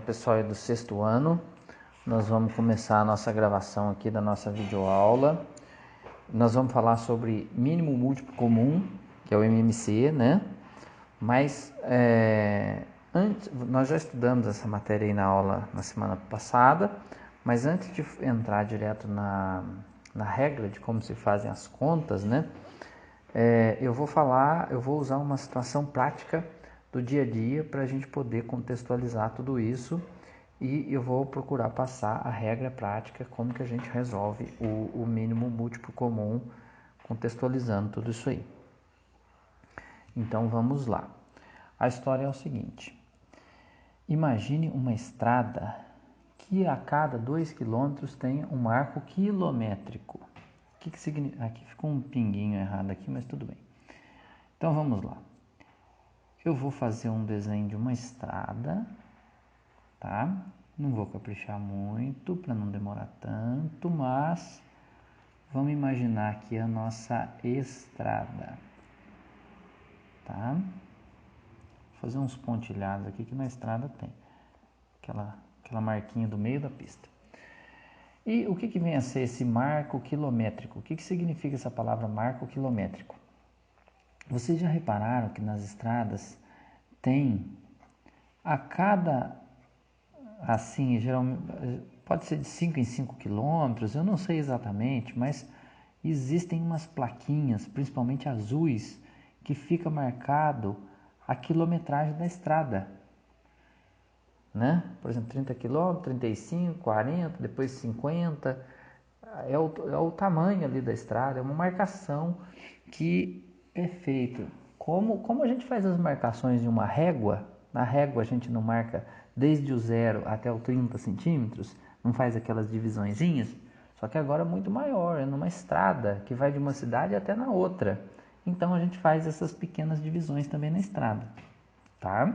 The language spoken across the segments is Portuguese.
Pessoal do sexto ano, nós vamos começar a nossa gravação aqui da nossa videoaula. Nós vamos falar sobre mínimo múltiplo comum, que é o MMC, né? Mas antes, nós já estudamos essa matéria aí na aula na semana passada, mas antes de entrar direto na regra de como se fazem as contas, né? Eu vou usar uma situação prática do dia a dia para a gente poder contextualizar tudo isso e eu vou procurar passar a regra prática, como que a gente resolve o mínimo múltiplo comum, contextualizando tudo isso aí. Então vamos lá. A história é o seguinte: imagine uma estrada que a cada 2 km tenha um marco quilométrico. O que significa? Aqui ficou um pinguinho errado aqui, mas tudo bem. Então vamos lá. Eu vou fazer um desenho de uma estrada, tá? Não vou caprichar muito para não demorar tanto, mas vamos imaginar aqui a nossa estrada, tá? Vou fazer uns pontilhados aqui que na estrada tem aquela marquinha do meio da pista. E o que vem a ser esse marco quilométrico? O que significa essa palavra marco quilométrico? Vocês já repararam que nas estradas tem a cada, assim, geralmente pode ser de 5 em 5 quilômetros, eu não sei exatamente, mas existem umas plaquinhas, principalmente azuis, que fica marcado a quilometragem da estrada, né? Por exemplo, 30 km, 35, 40, depois 50, é o tamanho ali da estrada, é uma marcação que é feita. Como a gente faz as marcações em uma régua, na régua a gente não marca desde o 0 até o 30 centímetros, não faz aquelas divisõezinhas, só que agora é muito maior, é numa estrada que vai de uma cidade até na outra. Então a gente faz essas pequenas divisões também na estrada, tá?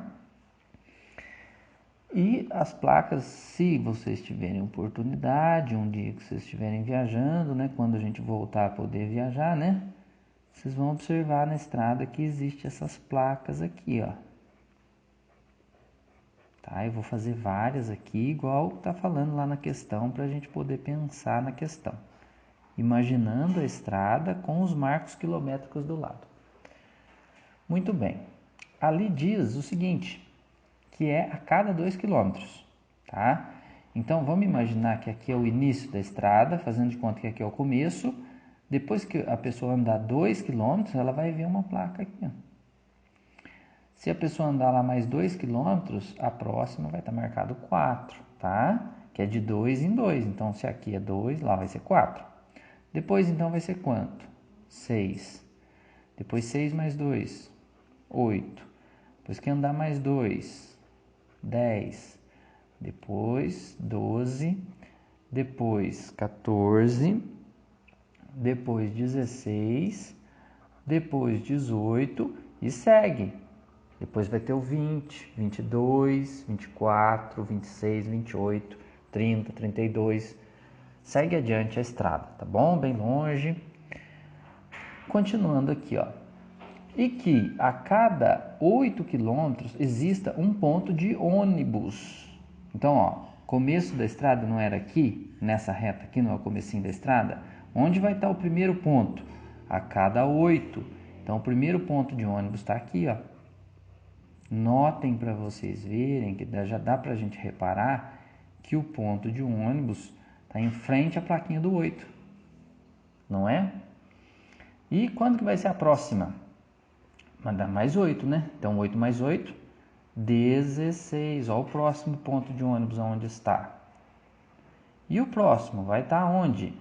E as placas, se vocês tiverem oportunidade, um dia que vocês estiverem viajando, né, quando a gente voltar a poder viajar, né, vocês vão observar na estrada que existe essas placas aqui, ó. Tá? Eu vou fazer várias aqui, igual tá falando lá na questão, para a gente poder pensar na questão. Imaginando a estrada com os marcos quilométricos do lado. Muito bem. Ali diz o seguinte, que é a cada 2 km, tá? Então, vamos imaginar que aqui é o início da estrada, fazendo de conta que aqui é o começo. Depois que a pessoa andar 2 km, ela vai ver uma placa aqui, ó. Se a pessoa andar lá mais 2 km, a próxima vai estar marcado 4, tá? Que é de 2 em 2. Então, se aqui é 2, lá vai ser 4. Depois, então, vai ser quanto? 6. Depois, 6 mais 2, 8. Depois que andar mais 2, 10, depois 12, depois 14, depois 16, depois 18 e segue. Depois vai ter o 20, 22, 24, 26, 28, 30, 32. Segue adiante a estrada, tá bom? Bem longe. Continuando aqui, ó. E que a cada 8 quilômetros exista um ponto de ônibus. Então, ó, começo da estrada não era aqui, nessa reta aqui, não é o comecinho da estrada? Onde vai estar o primeiro ponto? A cada 8. Então, o primeiro ponto de ônibus está aqui, ó. Notem para vocês verem que já dá para a gente reparar que o ponto de ônibus está em frente à plaquinha do 8. Não é? E quando que vai ser a próxima? Vai dar mais 8, né? Então, 8 mais 8, 16. Olha o próximo ponto de ônibus onde está. E o próximo vai estar onde?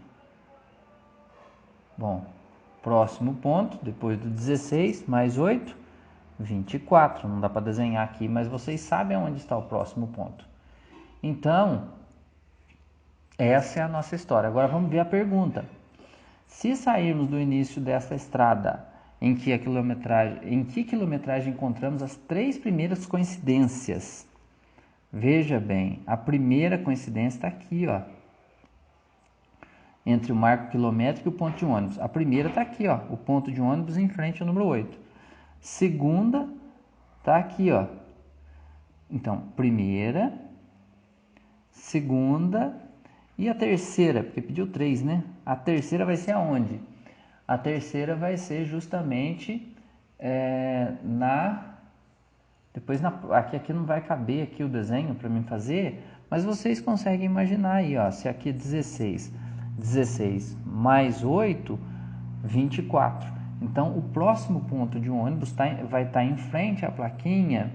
Bom, próximo ponto, depois do 16, mais 8, 24. Não dá para desenhar aqui, mas vocês sabem onde está o próximo ponto. Então, essa é a nossa história. Agora vamos ver a pergunta. Se sairmos do início dessa estrada, em que quilometragem encontramos as 3 primeiras coincidências? Veja bem, a primeira coincidência está aqui, ó, entre o marco quilométrico e o ponto de ônibus. A primeira está aqui, ó, o ponto de ônibus em frente ao número 8. Segunda está aqui, ó, Então, primeira, segunda e a terceira, porque pediu 3, né? A terceira vai ser aonde? A terceira vai ser justamente depois aqui não vai caber aqui o desenho para mim fazer, mas vocês conseguem imaginar aí, ó, se aqui é 16 mais 8, 24. Então, o próximo ponto de um ônibus vai estar em frente à plaquinha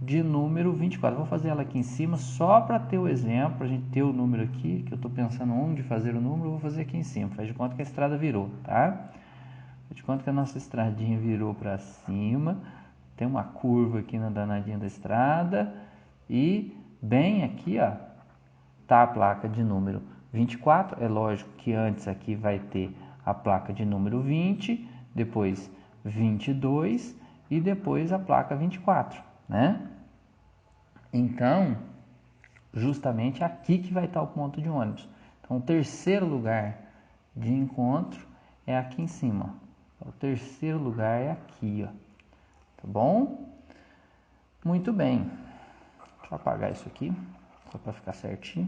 de número 24. Vou fazer ela aqui em cima só para ter o exemplo, para a gente ter o número aqui, que eu estou pensando onde fazer o número, vou fazer aqui em cima. Faz de conta que a estrada virou, tá? Faz de conta que a nossa estradinha virou para cima. Tem uma curva aqui na danadinha da estrada e bem aqui, ó, tá a placa de número 24. É lógico que antes aqui vai ter a placa de número 20, depois 22 e depois a placa 24, né? Então, justamente aqui que vai estar o ponto de ônibus. Então, o terceiro lugar de encontro é aqui em cima. O terceiro lugar é aqui, ó. Tá bom? Muito bem. Deixa eu apagar isso aqui, só para ficar certinho.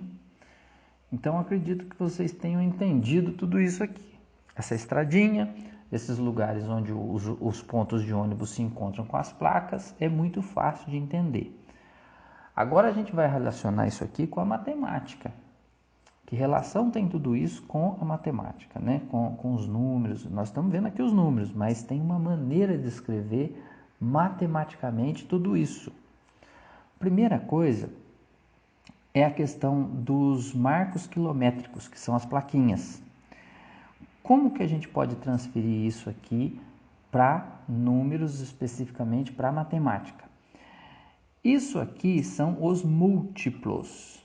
Então, acredito que vocês tenham entendido tudo isso aqui. Essa estradinha, esses lugares onde os pontos de ônibus se encontram com as placas, é muito fácil de entender. Agora a gente vai relacionar isso aqui com a matemática. Que relação tem tudo isso com a matemática, né? Com os números? Nós estamos vendo aqui os números, mas tem uma maneira de escrever matematicamente tudo isso. Primeira coisa é a questão dos marcos quilométricos, que são as plaquinhas. Como que a gente pode transferir isso aqui para números, especificamente para matemática? Isso aqui são os múltiplos.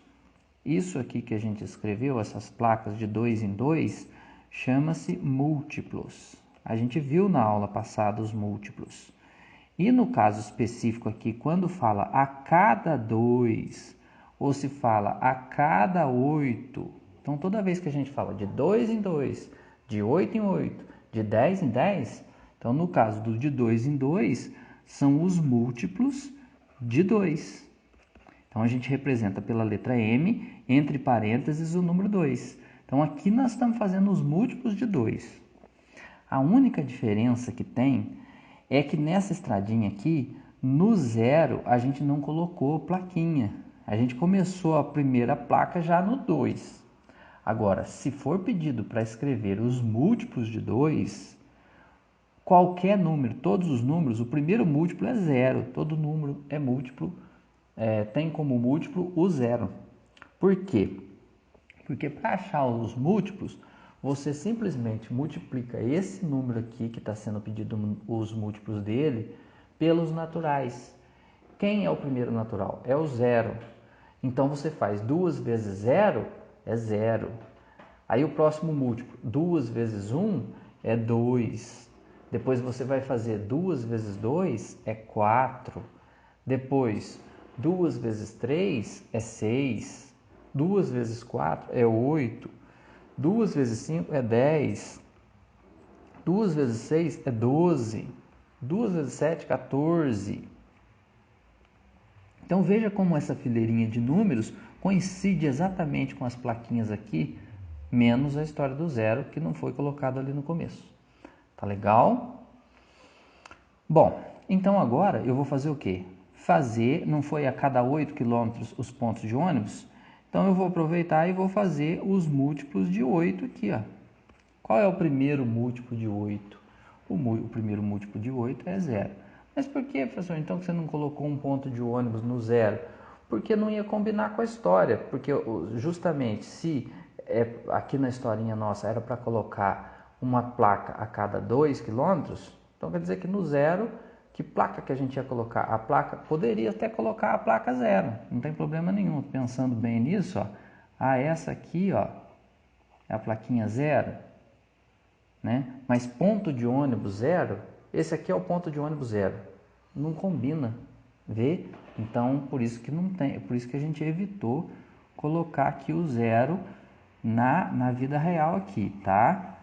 Isso aqui que a gente escreveu, essas placas de 2 em 2, chama-se múltiplos. A gente viu na aula passada os múltiplos. E no caso específico aqui, quando fala a cada 2, ou se fala a cada 8, então toda vez que a gente fala de 2 em 2, de 8 em 8, de 10 em 10, então no caso do de 2 em 2, são os múltiplos de 2. Então a gente representa pela letra M, entre parênteses, o número 2. Então aqui nós estamos fazendo os múltiplos de 2. A única diferença que tem é que nessa estradinha aqui, no 0, a gente não colocou plaquinha. A gente começou a primeira placa já no 2. Agora, se for pedido para escrever os múltiplos de 2, qualquer número, todos os números, o primeiro múltiplo é 0. Todo número é múltiplo, tem como múltiplo o 0. Por quê? Porque para achar os múltiplos, você simplesmente multiplica esse número aqui, que está sendo pedido os múltiplos dele, pelos naturais. Quem é o primeiro natural? É o 0. Então, você faz 2 vezes 0 é 0. Aí, o próximo múltiplo, 2 vezes 1 é 2. Depois, você vai fazer 2 vezes 2 é 4. Depois, 2 vezes 3 é 6. 2 vezes 4 é 8. 2 vezes 5 é 10. 2 vezes 6 é 12. 2 vezes 7, 14. Então veja como essa fileirinha de números coincide exatamente com as plaquinhas aqui, menos a história do 0 que não foi colocado ali no começo. Tá legal? Bom, então agora eu vou fazer o quê? Não foi a cada 8 quilômetros os pontos de ônibus? Então eu vou aproveitar e vou fazer os múltiplos de 8 aqui, ó. Qual é o primeiro múltiplo de 8? O primeiro múltiplo de 8 é 0. Mas por que, professor, então que você não colocou um ponto de ônibus no 0? Porque não ia combinar com a história. Porque justamente se aqui na historinha nossa era para colocar uma placa a cada 2 quilômetros, então quer dizer que no 0, que placa que a gente ia colocar? A placa, poderia até colocar a placa 0, não tem problema nenhum. Pensando bem nisso, ó, essa aqui, ó, é a plaquinha 0, né? Mas ponto de ônibus 0, esse aqui é o ponto de ônibus 0. Não combina, vê? Então, por isso que não tem, por isso que a gente evitou colocar aqui o 0 na vida real aqui, tá?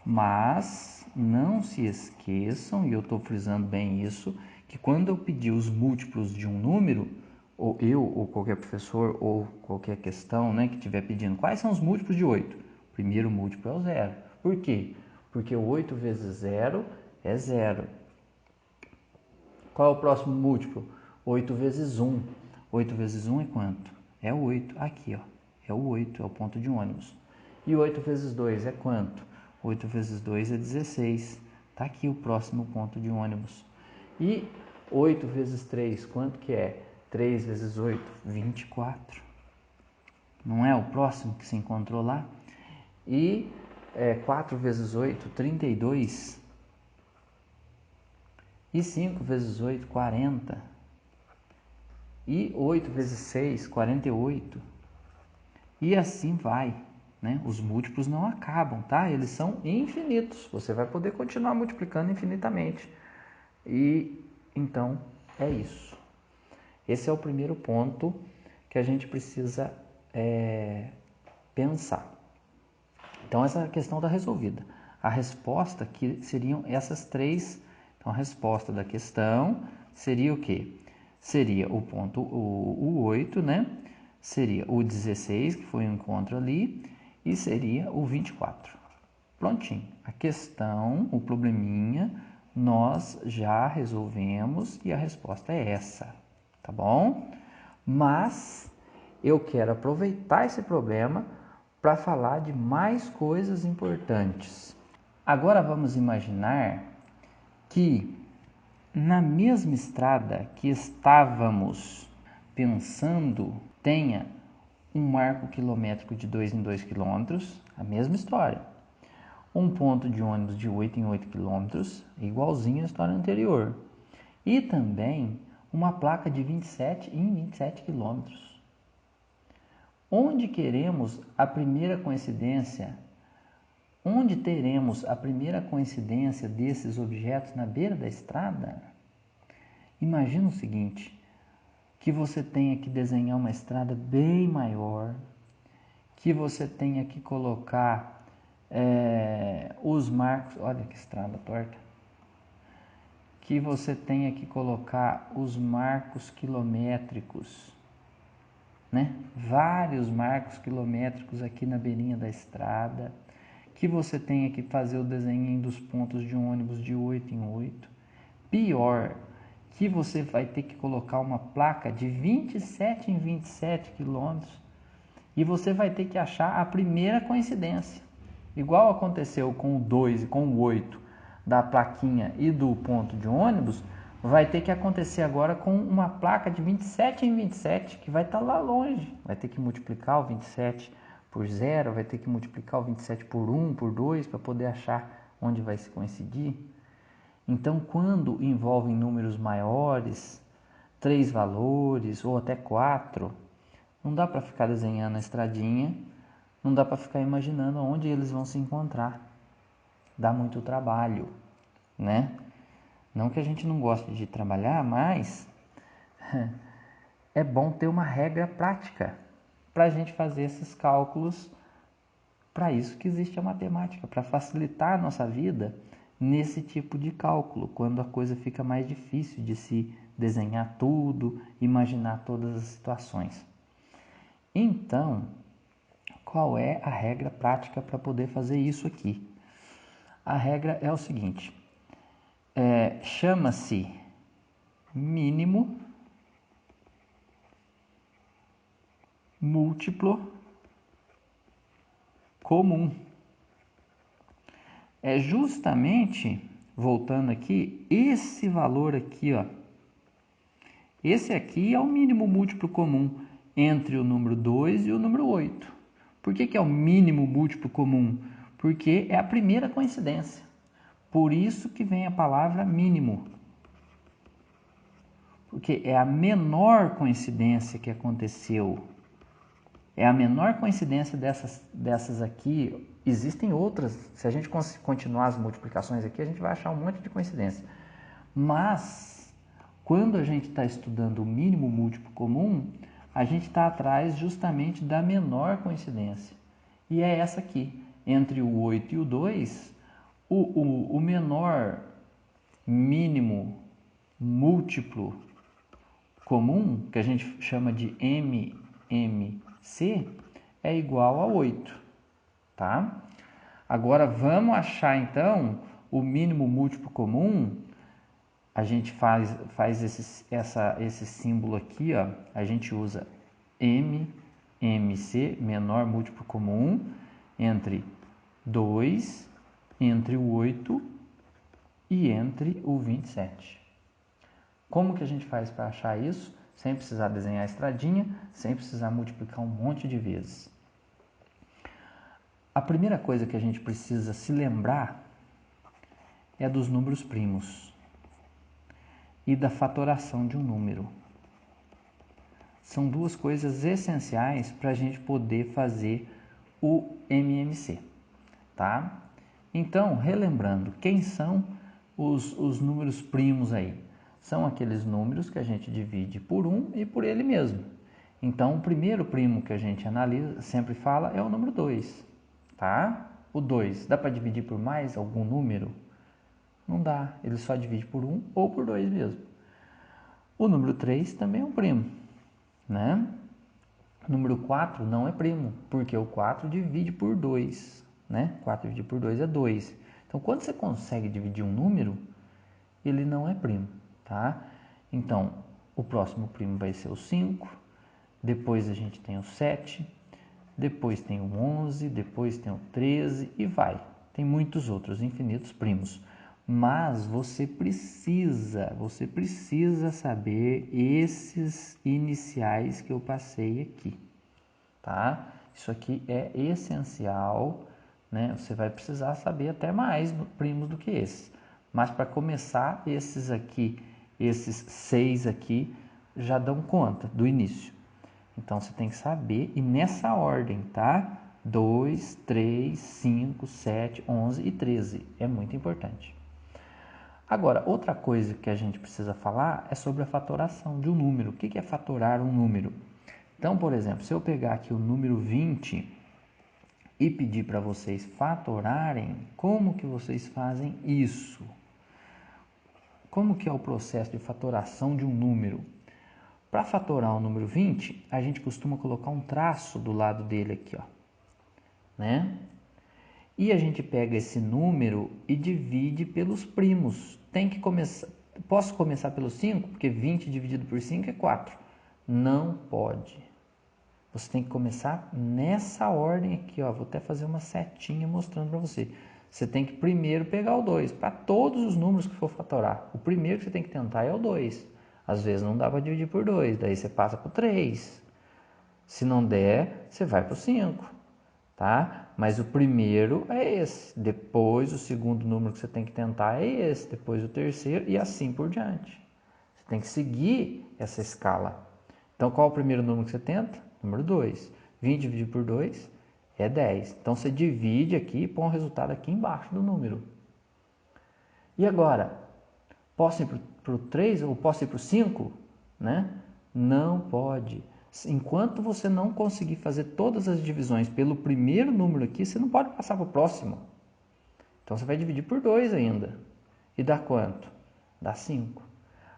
Mas não se esqueçam, e eu estou frisando bem isso, que quando eu pedir os múltiplos de um número, ou eu, ou qualquer professor, ou qualquer questão, né, que estiver pedindo, quais são os múltiplos de 8? O primeiro múltiplo é o 0. Por quê? Porque 8 vezes 0 é 0. Qual é o próximo múltiplo? 8 vezes 1. 8 vezes 1 é quanto? É 8. Aqui, ó. É o 8, é o ponto de ônibus. E 8 vezes 2 é quanto? 8 vezes 2 é 16. Está aqui o próximo ponto de ônibus. E 8 vezes 3, quanto que é? 3 vezes 8, 24. Não é o próximo que se encontrou lá? E 4 vezes 8, 32. E 5 vezes 8, 40. E 8 vezes 6, 48. E assim vai, né? Os múltiplos não acabam, tá? Eles são infinitos. Você vai poder continuar multiplicando infinitamente. E então é isso. Esse é o primeiro ponto que a gente precisa pensar. Então essa questão está resolvida. A resposta que seriam essas três. Então a resposta da questão seria o quê? Seria o ponto o 8, né? Seria o 16, que foi o encontro ali, e seria o 24. Prontinho. A questão, o probleminha, nós já resolvemos e a resposta é essa, tá bom? Mas eu quero aproveitar esse problema para falar de mais coisas importantes. Agora vamos imaginar que na mesma estrada que estávamos pensando tenha um marco quilométrico de 2 em 2 quilômetros, a mesma história. Um ponto de ônibus de 8 em 8 quilômetros, igualzinho à história anterior. E também uma placa de 27 em 27 quilômetros. Onde queremos a primeira coincidência? Onde teremos a primeira coincidência desses objetos na beira da estrada? Imagina o seguinte, que você tenha que desenhar uma estrada bem maior, que você tenha que colocar os marcos, olha que estrada torta, que você tenha que colocar os marcos quilométricos, né? Vários marcos quilométricos aqui na beirinha da estrada, que você tenha que fazer o desenho dos pontos de um ônibus de 8 em 8. Pior, que você vai ter que colocar uma placa de 27 em 27 quilômetros e você vai ter que achar a primeira coincidência. Igual aconteceu com o 2 e com o 8 da plaquinha e do ponto de ônibus, vai ter que acontecer agora com uma placa de 27 em 27, que vai estar lá longe. Vai ter que multiplicar o 27 por 0, vai ter que multiplicar o 27 por 1, por 2, para poder achar onde vai se coincidir. Então, quando envolvem números maiores, 3 valores ou até 4, não dá para ficar desenhando a estradinha, não dá para ficar imaginando onde eles vão se encontrar. Dá muito trabalho, né? Não que a gente não goste de trabalhar, mas é bom ter uma regra prática para a gente fazer esses cálculos. Para isso que existe a matemática, para facilitar a nossa vida nesse tipo de cálculo, quando a coisa fica mais difícil de se desenhar tudo, imaginar todas as situações. Então, qual é a regra prática para poder fazer isso aqui? A regra é o seguinte, chama-se mínimo múltiplo comum. É justamente, voltando aqui, esse valor aqui, ó. Esse aqui é o mínimo múltiplo comum entre o número 2 e o número 8. Por que é o mínimo múltiplo comum? Porque é a primeira coincidência. Por isso que vem a palavra mínimo. Porque é a menor coincidência que aconteceu. É a menor coincidência dessas aqui. Existem outras. Se a gente continuar as multiplicações aqui, a gente vai achar um monte de coincidência. Mas, quando a gente está estudando o mínimo múltiplo comum, a gente está atrás justamente da menor coincidência. E é essa aqui. Entre o 8 e o 2, o menor mínimo múltiplo comum, que a gente chama de MMC, é igual a 8, tá? Agora vamos achar então o mínimo múltiplo comum. A gente faz esse símbolo aqui, ó. A gente usa MMC, menor múltiplo comum, entre 2, entre o 8 e entre o 27. Como que a gente faz para achar isso? Sem precisar desenhar a estradinha, sem precisar multiplicar um monte de vezes. A primeira coisa que a gente precisa se lembrar é dos números primos e da fatoração de um número. São duas coisas essenciais para a gente poder fazer o MMC, tá? Então, relembrando, quem são os números primos aí? São aqueles números que a gente divide por 1 e por ele mesmo. Então, o primeiro primo que a gente analisa, sempre fala, é o número 2, tá? O 2, dá para dividir por mais algum número? Não dá, ele só divide por 1 ou por 2 mesmo. O número 3 também é um primo, né? O número 4 não é primo, porque o 4 divide por 2, né? 4 dividido por 2 é 2. Então, quando você consegue dividir um número, ele não é primo, tá? Então, o próximo primo vai ser o 5, depois a gente tem o 7, depois tem o 11, depois tem o 13 e vai. Tem muitos outros, infinitos primos. Mas você precisa saber esses iniciais que eu passei aqui, tá? Isso aqui é essencial, né? Você vai precisar saber até mais primos do que esses. Mas para começar, esses aqui, esses 6 aqui, já dão conta do início. Então, você tem que saber, e nessa ordem, tá? 2, 3, 5, 7, 11 e 13. É muito importante. Agora, outra coisa que a gente precisa falar é sobre a fatoração de um número. O que é fatorar um número? Então, por exemplo, se eu pegar aqui o número 20 e pedir para vocês fatorarem, como que vocês fazem isso? Como que é o processo de fatoração de um número? Para fatorar o número 20, a gente costuma colocar um traço do lado dele aqui, ó, né? E a gente pega esse número e divide pelos primos. Tem que começar. Posso começar pelo 5? Porque 20 dividido por 5 é 4. Não pode. Você tem que começar nessa ordem aqui, ó. Vou até fazer uma setinha mostrando para você. Você tem que primeiro pegar o 2. Para todos os números que for fatorar, o primeiro que você tem que tentar é o 2. Às vezes não dá para dividir por 2, daí você passa para o 3. Se não der, você vai para o 5, tá? Mas o primeiro é esse, depois o segundo número que você tem que tentar é esse, depois o terceiro e assim por diante. Você tem que seguir essa escala. Então, qual é o primeiro número que você tenta? Número 2. 20 dividido por 2 é 10. Então, você divide aqui e põe o resultado aqui embaixo do número. E agora? Posso ir para o 3 ou posso ir para o 5? Né? Não pode. Enquanto você não conseguir fazer todas as divisões pelo primeiro número aqui, você não pode passar para o próximo. Então, você vai dividir por 2 ainda. E dá quanto? Dá 5.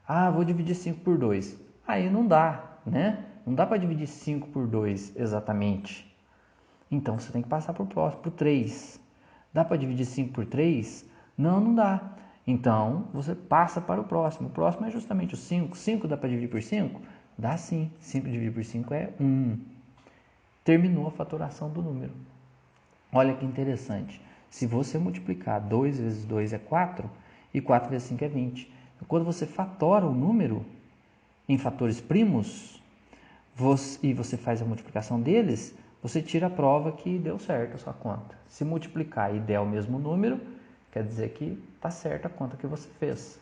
Ah, vou dividir 5 por 2. Aí não dá, né? Não dá para dividir 5 por 2 exatamente. Então, você tem que passar para o próximo, para o 3. Dá para dividir 5 por 3? Não, não dá. Então, você passa para o próximo. O próximo é justamente o 5. 5 dá para dividir por 5? Dá sim. 5 dividido por 5 é 1. Terminou a fatoração do número. Olha que interessante. Se você multiplicar 2 vezes 2 é 4 e 4 vezes 5 é 20. Quando você fatora o número em fatores primos e você faz a multiplicação deles, você tira a prova que deu certo a sua conta. Se multiplicar e der o mesmo número, quer dizer que está certa a conta que você fez.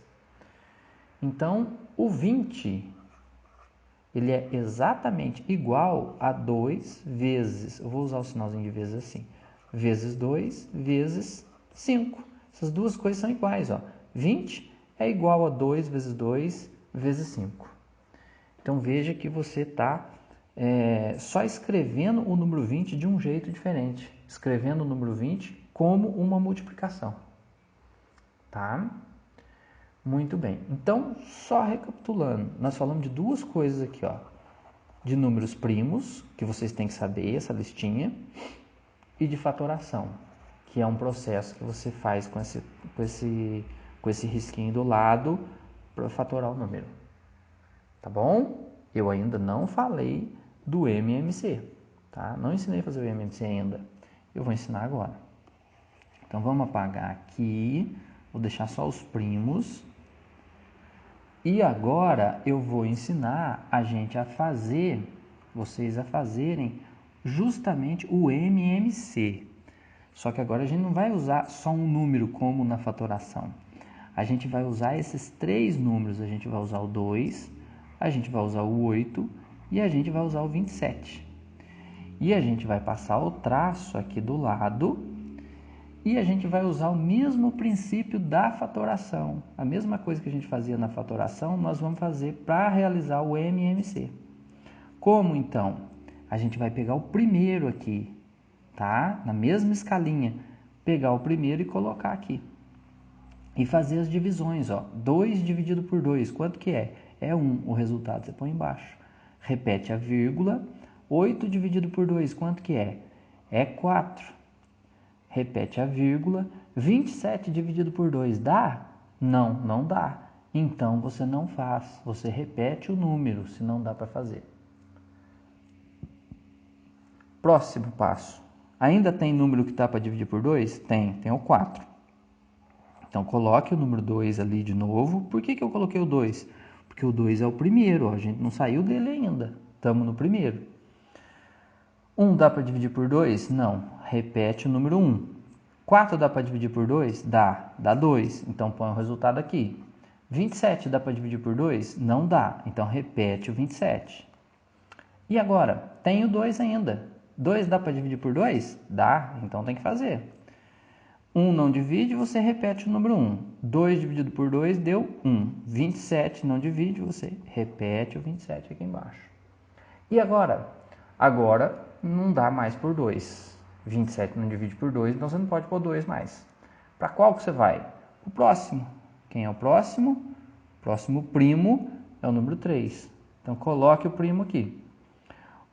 Então, o 20, ele é exatamente igual a 2 vezes, eu vou usar o sinalzinho de vezes assim, vezes 2 vezes 5. Essas duas coisas são iguais, ó. 20 é igual a 2 vezes 2 vezes 5. Então, veja que você está só escrevendo o número 20 de um jeito diferente. Escrevendo o número 20 como uma multiplicação. Tá? Muito bem. Então, só recapitulando, nós falamos de duas coisas aqui, ó. De números primos, que vocês têm que saber, essa listinha, e de fatoração, que é um processo que você faz com esse risquinho do lado para fatorar o número. Tá bom? Eu ainda não falei do MMC, tá? Não ensinei a fazer o MMC ainda. Eu vou ensinar agora. Então, vamos apagar aqui. Vou deixar só os primos. E agora eu vou ensinar a gente a fazer, vocês a fazerem justamente o MMC. Só que agora a gente não vai usar só um número como na fatoração. A gente vai usar esses três números. A gente vai usar o 2, a gente vai usar o 8 e a gente vai usar o 27. E a gente vai passar o traço aqui do lado e a gente vai usar o mesmo princípio da fatoração. A mesma coisa que a gente fazia na fatoração, nós vamos fazer para realizar o MMC. Como então? A gente vai pegar o primeiro aqui, tá? Na mesma escalinha, pegar o primeiro e colocar aqui. E fazer as divisões, ó. 2 dividido por 2, quanto que é? É 1, o resultado você põe embaixo. Repete a vírgula. 8 dividido por 2, quanto que é? É 4. Repete a vírgula. 27 dividido por 2 dá? Não, não dá. Então você não faz, você repete o número, se não dá para fazer. Próximo passo. Ainda tem número que dá para dividir por 2? Tem o 4. Então coloque o número 2 ali de novo. Por que eu coloquei o 2? Porque o 2 é o primeiro, ó. A gente não saiu dele ainda. Estamos no primeiro. 1 dá para dividir por 2? Não. Repete o número 1. 4 dá para dividir por 2? Dá 2. Então põe o resultado aqui. 27 dá para dividir por 2? Não dá. Então repete o 27. E agora? Tem o 2 ainda. 2 dá para dividir por 2? Dá. Então tem que fazer. 1 não divide, você repete o número 1. 2 dividido por 2 deu 1. 27 não divide, você repete o 27 aqui embaixo. E agora? Agora não dá mais por 2. 27 não divide por 2, então você não pode pôr 2 mais. Para qual que você vai? O próximo. Quem é o próximo? O próximo primo é o número 3. Então coloque o primo aqui.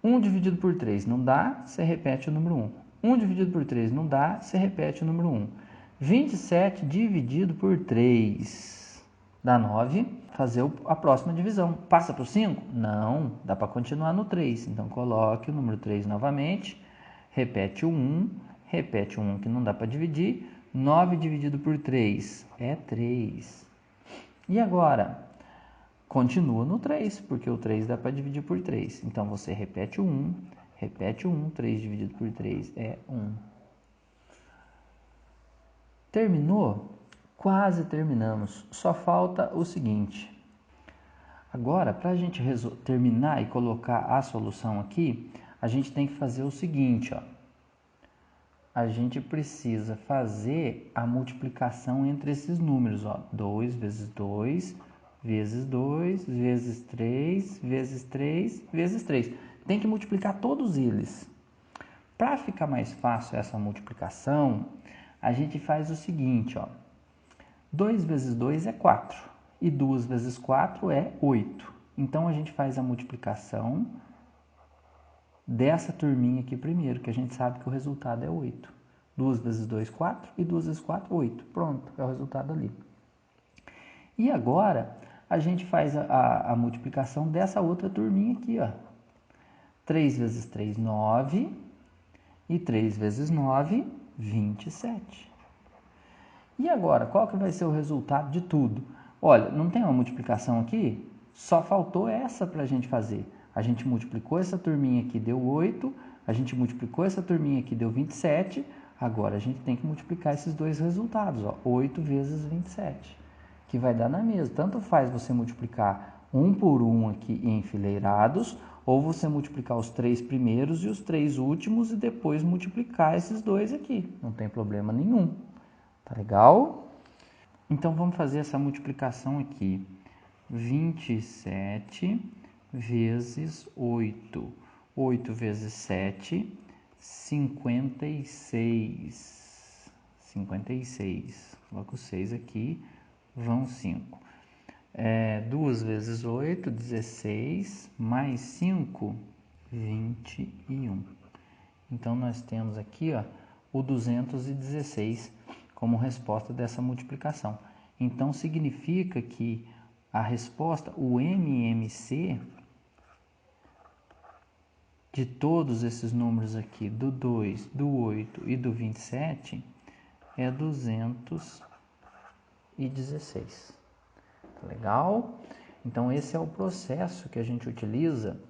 1 dividido por 3 não dá, você repete o número 1. 1 dividido por 3 não dá, você repete o número 1. 27 dividido por 3 dá 9. Fazer a próxima divisão. Passa para o 5? Não, dá para continuar no 3. Então, coloque o número 3 novamente. Repete o 1. Repete o 1 que não dá para dividir. 9 dividido por 3 é 3. E agora? Continua no 3, porque o 3 dá para dividir por 3. Então, você repete o 1, repete o 1, 3 dividido por 3 é 1. Terminou? Quase terminamos. Só falta o seguinte. Agora, para a gente terminar e colocar a solução aqui, a gente tem que fazer o seguinte, ó. A gente precisa fazer a multiplicação entre esses números, ó. 2 vezes 2... vezes 2, vezes 3, vezes 3, vezes 3. Tem que multiplicar todos eles. Para ficar mais fácil essa multiplicação, a gente faz o seguinte, ó. 2 vezes 2 é 4. E 2 vezes 4 é 8. Então, a gente faz a multiplicação dessa turminha aqui primeiro, que a gente sabe que o resultado é 8. 2 vezes 2, 4. E 2 vezes 4, 8. Pronto, é o resultado ali. E agora, a gente faz a multiplicação dessa outra turminha aqui, ó. 3 vezes 3, 9. E 3 vezes 9, 27. E agora, qual que vai ser o resultado de tudo? Olha, não tem uma multiplicação aqui? Só faltou essa para a gente fazer. A gente multiplicou essa turminha aqui, deu 8. A gente multiplicou essa turminha aqui, deu 27. Agora, a gente tem que multiplicar esses dois resultados, ó. 8 vezes 27. Que vai dar na mesma. Tanto faz você multiplicar um por um aqui enfileirados, ou você multiplicar os 3 primeiros e os 3 últimos e depois multiplicar esses dois aqui. Não tem problema nenhum. Tá legal? Então, vamos fazer essa multiplicação aqui. 27 vezes 8. 8 vezes 7, 56. 56. Coloco o 6 aqui. vão 5. 2 vezes 8, 16, mais 5, 21. Então, nós temos aqui ó, o 216 como resposta dessa multiplicação. Então, significa que a resposta, o MMC, de todos esses números aqui, do 2, do 8 e do 27, é 216. Tá legal? Então, esse é o processo que a gente utiliza,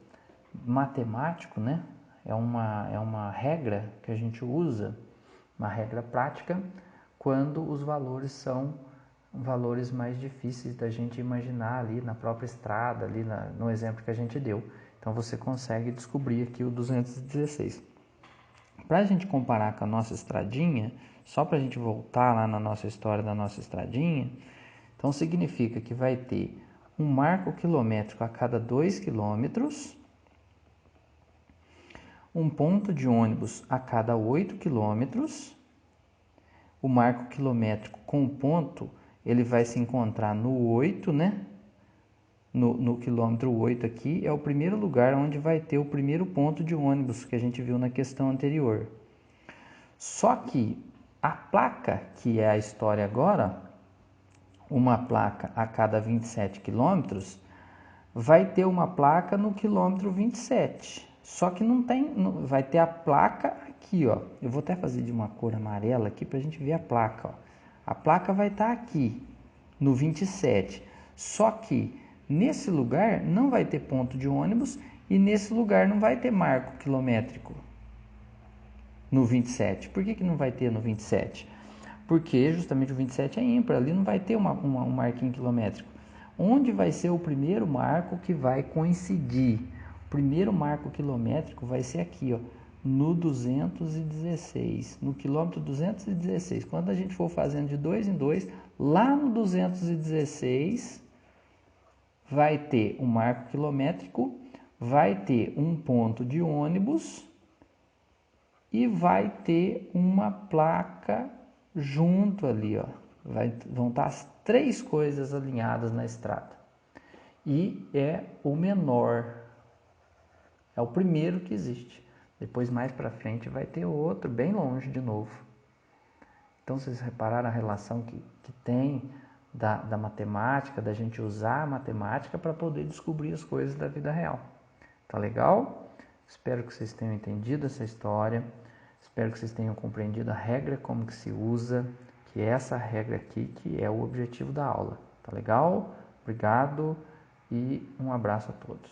matemático, né? É uma regra que a gente usa, uma regra prática, quando os valores são valores mais difíceis da gente imaginar ali na própria estrada, ali no exemplo que a gente deu. Então, você consegue descobrir aqui o 216. Para a gente comparar com a nossa estradinha, só para a gente voltar lá na nossa história da nossa estradinha, então significa que vai ter um marco quilométrico a cada 2 quilômetros, um ponto de ônibus a cada 8 quilômetros. O marco quilométrico com o ponto, ele vai se encontrar no 8, né? No quilômetro 8 aqui, é o primeiro lugar onde vai ter o primeiro ponto de ônibus que a gente viu na questão anterior. Só que a placa, que é a história agora, uma placa a cada 27 quilômetros, vai ter uma placa no quilômetro 27. Só que não tem, vai ter a placa aqui, ó. Eu vou até fazer de uma cor amarela aqui para a gente ver a placa, ó. A placa vai estar aqui, no 27. Só que nesse lugar não vai ter ponto de ônibus e nesse lugar não vai ter marco quilométrico no 27. Por que não vai ter no 27? Porque justamente o 27 é ímpar, ali não vai ter um marquinho quilométrico. Onde vai ser o primeiro marco que vai coincidir? O primeiro marco quilométrico vai ser aqui, ó, no 216, no quilômetro 216. Quando a gente for fazendo de 2 em 2, lá no 216 vai ter um marco quilométrico, vai ter um ponto de ônibus e vai ter uma placa junto ali, ó. Vão estar as 3 coisas alinhadas na estrada. E é o menor, é o primeiro que existe. Depois, mais para frente, vai ter outro bem longe de novo. Então, vocês repararam a relação que tem da matemática, da gente usar a matemática para poder descobrir as coisas da vida real. Tá legal? Espero que vocês tenham entendido essa história. Espero que vocês tenham compreendido a regra, como que se usa, que é essa regra aqui, que é o objetivo da aula. Tá legal? Obrigado e um abraço a todos.